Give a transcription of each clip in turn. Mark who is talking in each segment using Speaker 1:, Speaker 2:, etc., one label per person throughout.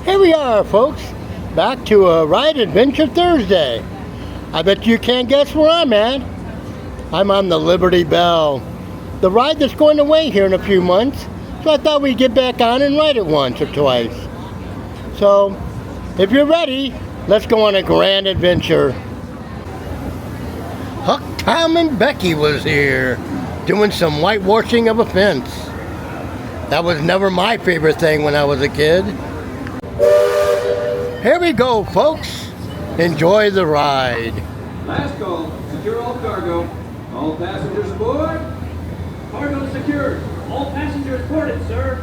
Speaker 1: Here we are, folks, back to a Ride Adventure Thursday. I bet you can't guess where I'm at. I'm on the Liberty Belle, the ride that's going away here in a few months. So I thought we'd get back on and ride it once or twice. So, if you're ready, let's go on a grand adventure. Huck, Tom, and Becky was here, doing some whitewashing of a fence. That was never my favorite thing when I was a kid. Here we go, folks. Enjoy the ride.
Speaker 2: Last call. Secure all cargo. All passengers aboard.
Speaker 3: Cargo secured. All passengers boarded, sir.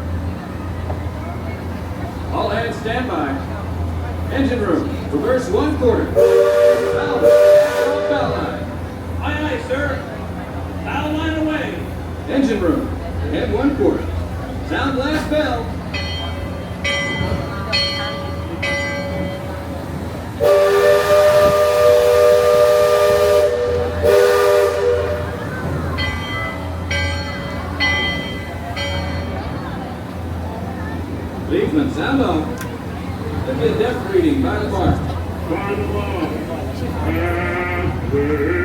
Speaker 2: All hands stand by. Engine room. Reverse 1/4. Bow line.
Speaker 3: Aye, aye, sir. Bow line away.
Speaker 2: Engine room. Head 1/4. Sound last bell. Leadsman, sound off. Let me a depth reading by the mark.
Speaker 4: By the law,
Speaker 2: Mark 4.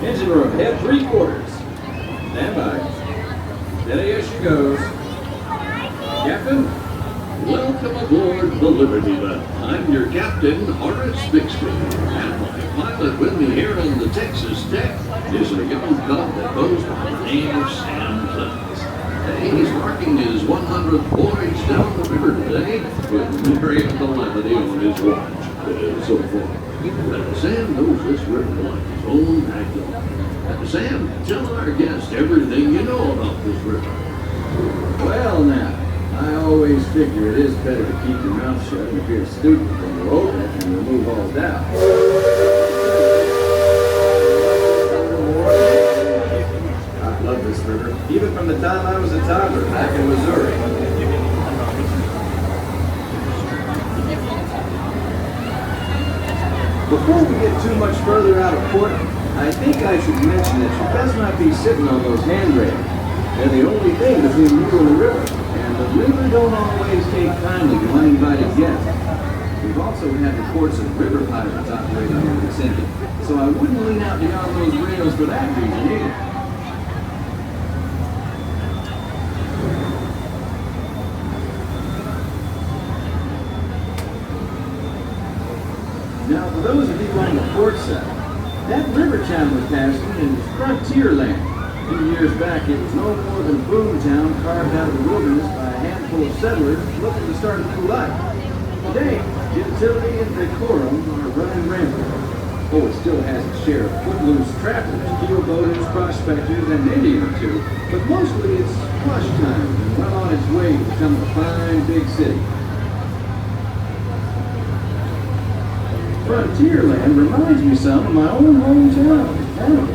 Speaker 2: Engine room, head 3/4. Stand by. Steady as she goes. Captain?
Speaker 4: welcome aboard the Liberty Belle. I'm your captain, Horace Bixby, and my pilot with me here on the Texas deck is a young cub that goes by the name of Sam Clemens. He's marking his 100th voyage down the river today with Mary Calamity on his watch, so far. Sam knows this river like his own backyard. Sam, tell our guest everything you know about this river.
Speaker 2: Well now, I always figure it is better to keep your mouth shut if you're a student than to open it and remove all doubt. I love this river, even from the time I was a toddler back in Missouri. Before we get too much further out of port, I think I should mention that you best not be sitting on those handrails. They're the only thing between you and the river, and the river don't always take kindly to uninvited guests. We've also had reports of river pirates operating in the vicinity, so I wouldn't lean out beyond those rails for that reason either. Now, for those of you on the port side, that river town we're passing is frontier land. A few years back, it was no more than a boom town carved out of the wilderness by a handful of settlers looking to start a new life. Today, gentility and decorum are running rampant. Oh, it still has its share of footloose trappers, keelboaters, prospectors, and Indian or two, but mostly it's flush time and well on its way to become a fine big city. Frontierland reminds me some of my own hometown, Canada.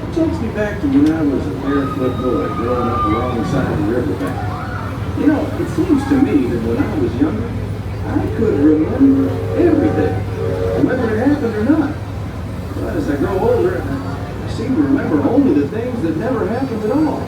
Speaker 2: It takes me back to when I was a barefoot boy growing up alongside the riverbank. You know, it seems to me that when I was younger, I could remember everything, whether it happened or not. But as I grow older, I seem to remember only the things that never happened at all.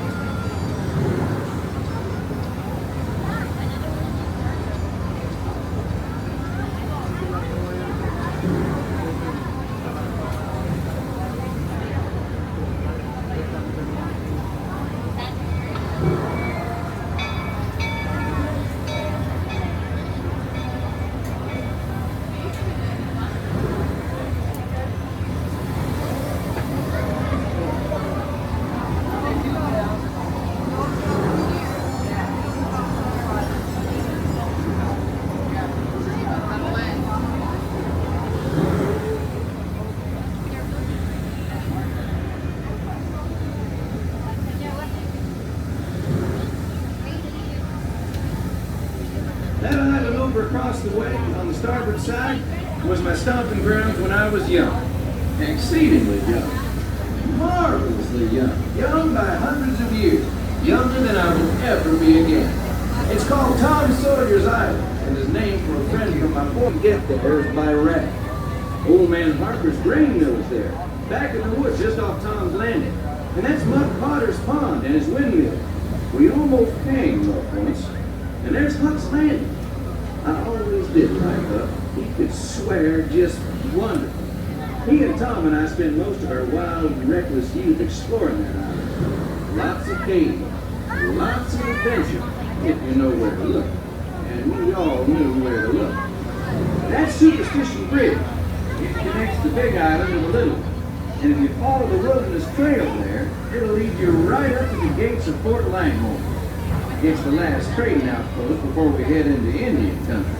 Speaker 2: away on the starboard side was my stomping grounds when I was young. Exceedingly young. Marvelously young. Young by hundreds of years. Younger than I will ever be again. It's called Tom Sawyer's Island, and is named for a friend from my boy get there is by wreck. Old man Harper's grain mill is there, back in the woods just off Tom's Landing. And that's Mud Potter's Pond and his windmill. We almost came up once. And there's Huck's Landing. I always did like Huck. He could swear just wonderful. He and Tom and I spent most of our wild and reckless youth exploring that island. Lots of caves, lots of adventure, if you know where to look. And we all knew where to look. That's Superstition Bridge. It connects the big island to the little one. And if you follow the wilderness trail there, it'll lead you right up to the gates of Fort Langhorne. It's the last trading outpost before we head into Indian country.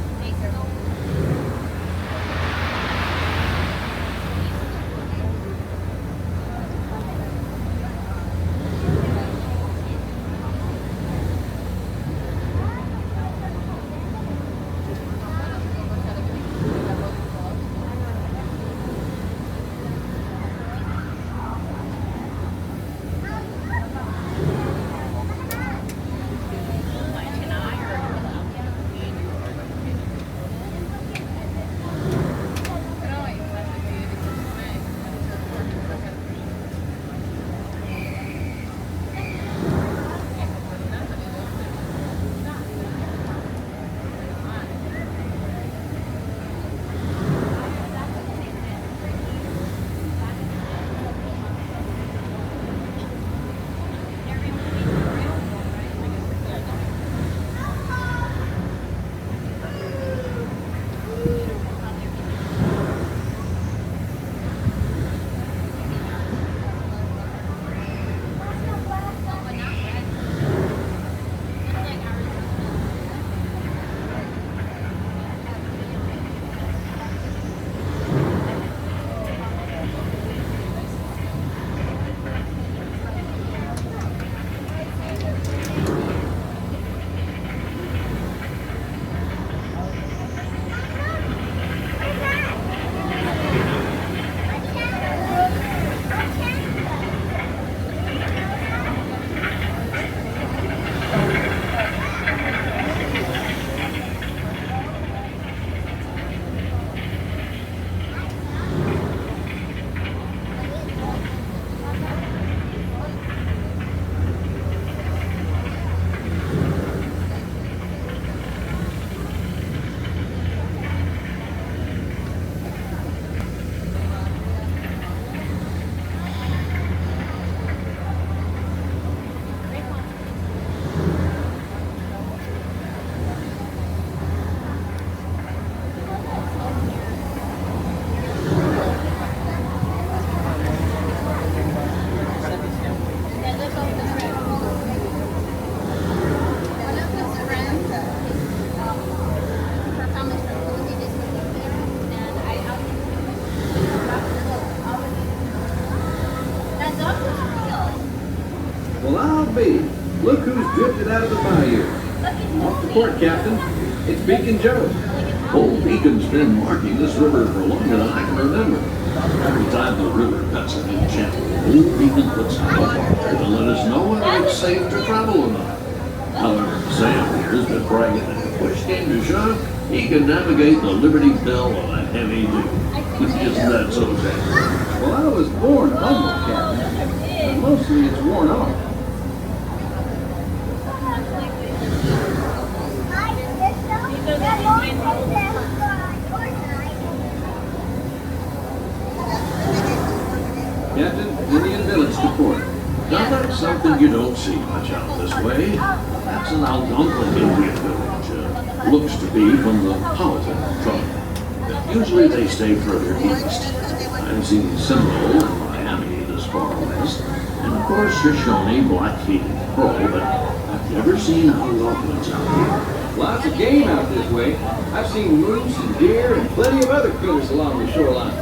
Speaker 2: Look who's drifted out of the bayou. Off the port, Captain. It's Beacon Joe.
Speaker 4: Old Beacon's been marking this river for longer than I can remember. Every time the river cuts a new channel, Old Beacon puts out a marker to let us know whether it's safe to travel or not. However, Sam here has been bragging that if push came to shove, he can navigate the Liberty Belle on a heavy dew. Isn't that so, Sam?
Speaker 2: Well, I was born humble, Captain. But mostly it's worn off. Captain, Indian Village to port.
Speaker 4: Now that's something you don't see much out this way. That's an Algonquin Indian village. Looks to be from the Powhatan tribe. Usually they stay further east. I've seen Seminole and Miami this far west, and of course Shoshone, Blackfeet, and Crow, but I've never seen Algonquins out here.
Speaker 2: Lots of game out this way. I've seen moose and deer and plenty of other critters along the shoreline.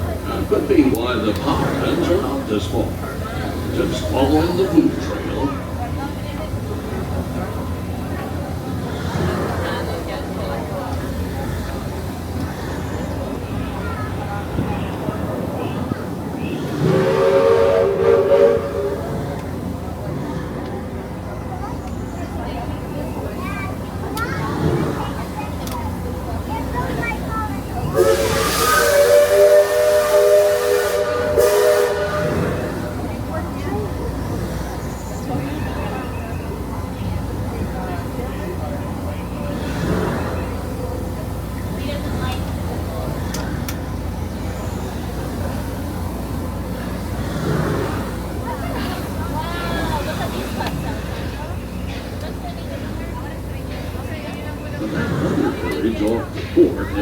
Speaker 4: Could be why the Powhatans are out this far. Just following the food trail.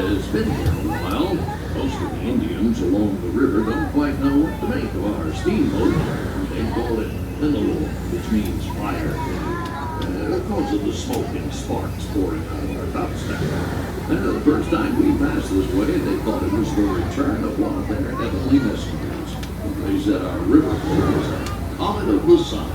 Speaker 4: has been here a while. Most of the Indians along the river don't quite know what to make of our steamboat. They call it Pinalore, which means fire, because of the smoke and sparks pouring out of our topstack. The first time we passed this way, they thought it was the return of one of their heavenly messengers. They said our river was a comet of the sun.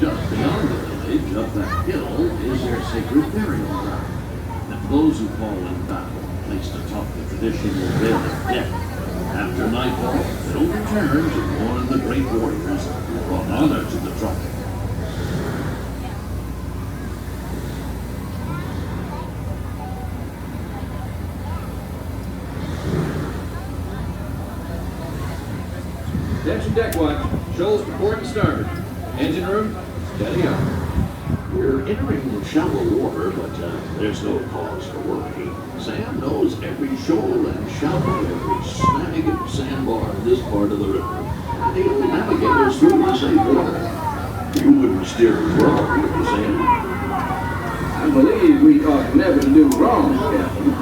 Speaker 4: Just beyond the village, up that hill, is their sacred burial ground. And for those who fall in battle, a place to talk the traditional bed of death. After nightfall, they'll return to mourn the great warriors who brought honor to the tribe.
Speaker 2: Attention deck watch. Shoals to port and starboard. Engine room, steady on.
Speaker 4: We're entering shallow water, but there's no cause for worry. Sam knows every shoal and shallow, every snag and sandbar in this part of the river. And he'll navigate us through the safe water. You wouldn't steer as well, would you, Sam?
Speaker 2: I believe we ought never to do wrong, Captain.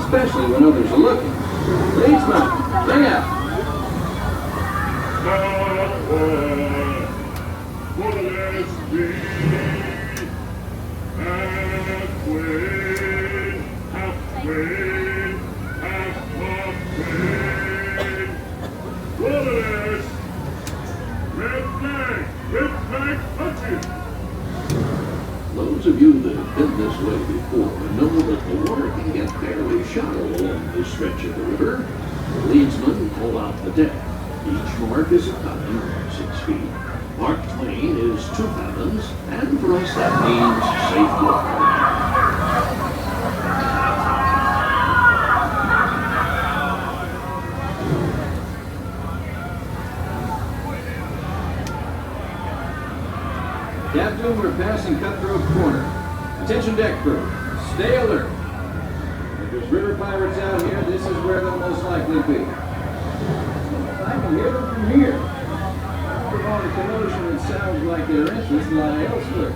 Speaker 2: Especially when others are looking. Leadsman, bring out.
Speaker 4: Those of you that have been this way before know that the water can get fairly shallow along this stretch of the river. The leadsmen pull out the deck. Each mark is a fathom, 6 feet. Mark Twain is 2 fathoms, and for us that means safe water.
Speaker 2: Captain, we're passing Cutthroat Corner. Attention deck crew, stay alert. If there's river pirates out here, this is where they'll most likely be. I can hear them from here. After all the commotion, it sounds like their interests lie elsewhere.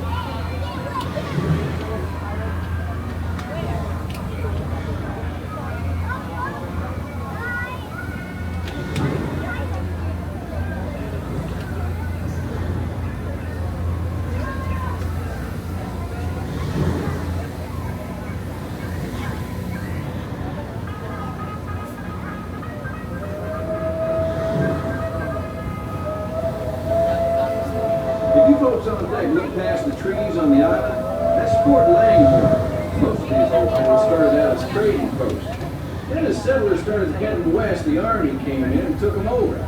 Speaker 2: If you folks on deck look past the trees on the island, that's Fort Langhorne. Most of these old boys started out as trading posts. Then as settlers started heading west, the army came in and took them over.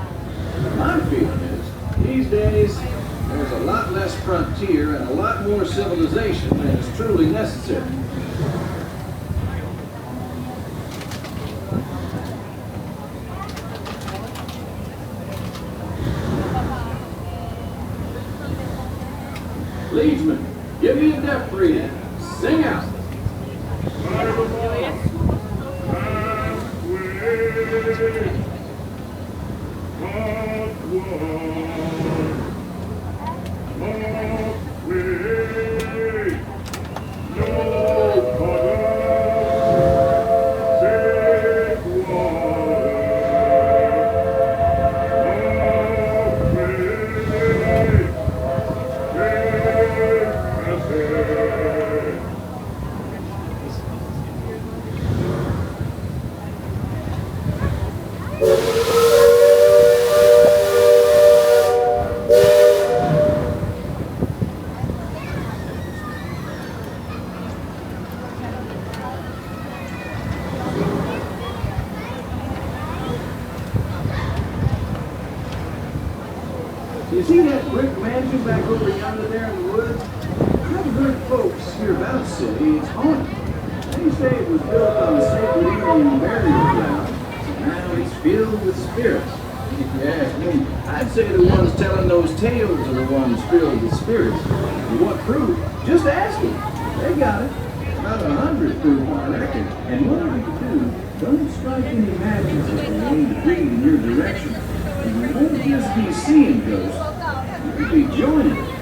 Speaker 2: My feeling is, these days, there's a lot less frontier and a lot more civilization than is truly necessary. Leadsman, give me a depth reading. Sing out. You see that brick mansion back over yonder there in the woods? I've heard folks hereabouts say it's haunted. They say it was built on the sacred Indian burial ground, and now it's filled with spirits. If you ask me, I'd say the ones telling those tales are the ones filled with spirits. You want proof? Just ask them. They got it. About 100 proof, I reckon. And whatever you do, don't strike any matches if they aim to breathe in your direction. And you won't just be seeing ghosts, you'll be joining them.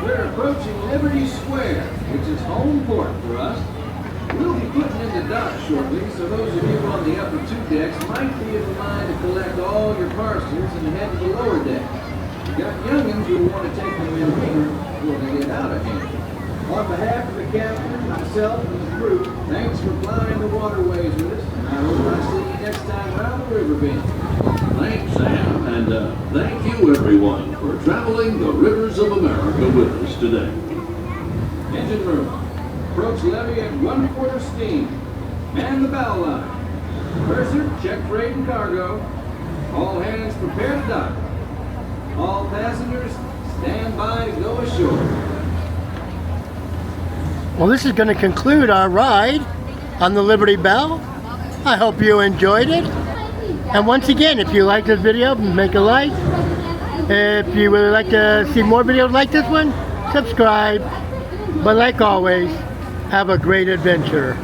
Speaker 2: We're approaching Liberty Square, which is home port for us. We'll be putting in the dock shortly, so those of you on the upper two decks might be of a mind to collect all your parcels and head to the lower deck. We got youngins who want to take them in here before they get out of hand. On behalf of the captain, myself, and the crew, thanks for flying the waterways with us, and I hope I see you next time around the river bend.
Speaker 4: Thanks, Sam, and thank you, everyone, for traveling the rivers of America with us today.
Speaker 2: Engine room. Approach levee at 1/4 steam. Man the bow line. Purser, check freight and cargo. All hands prepare to dock. All passengers, stand by to go ashore.
Speaker 1: Well, this is going to conclude our ride on the Liberty Belle. I hope you enjoyed it. And once again, if you like this video, make a like. If you would like to see more videos like this one, subscribe. But like always, have a great adventure.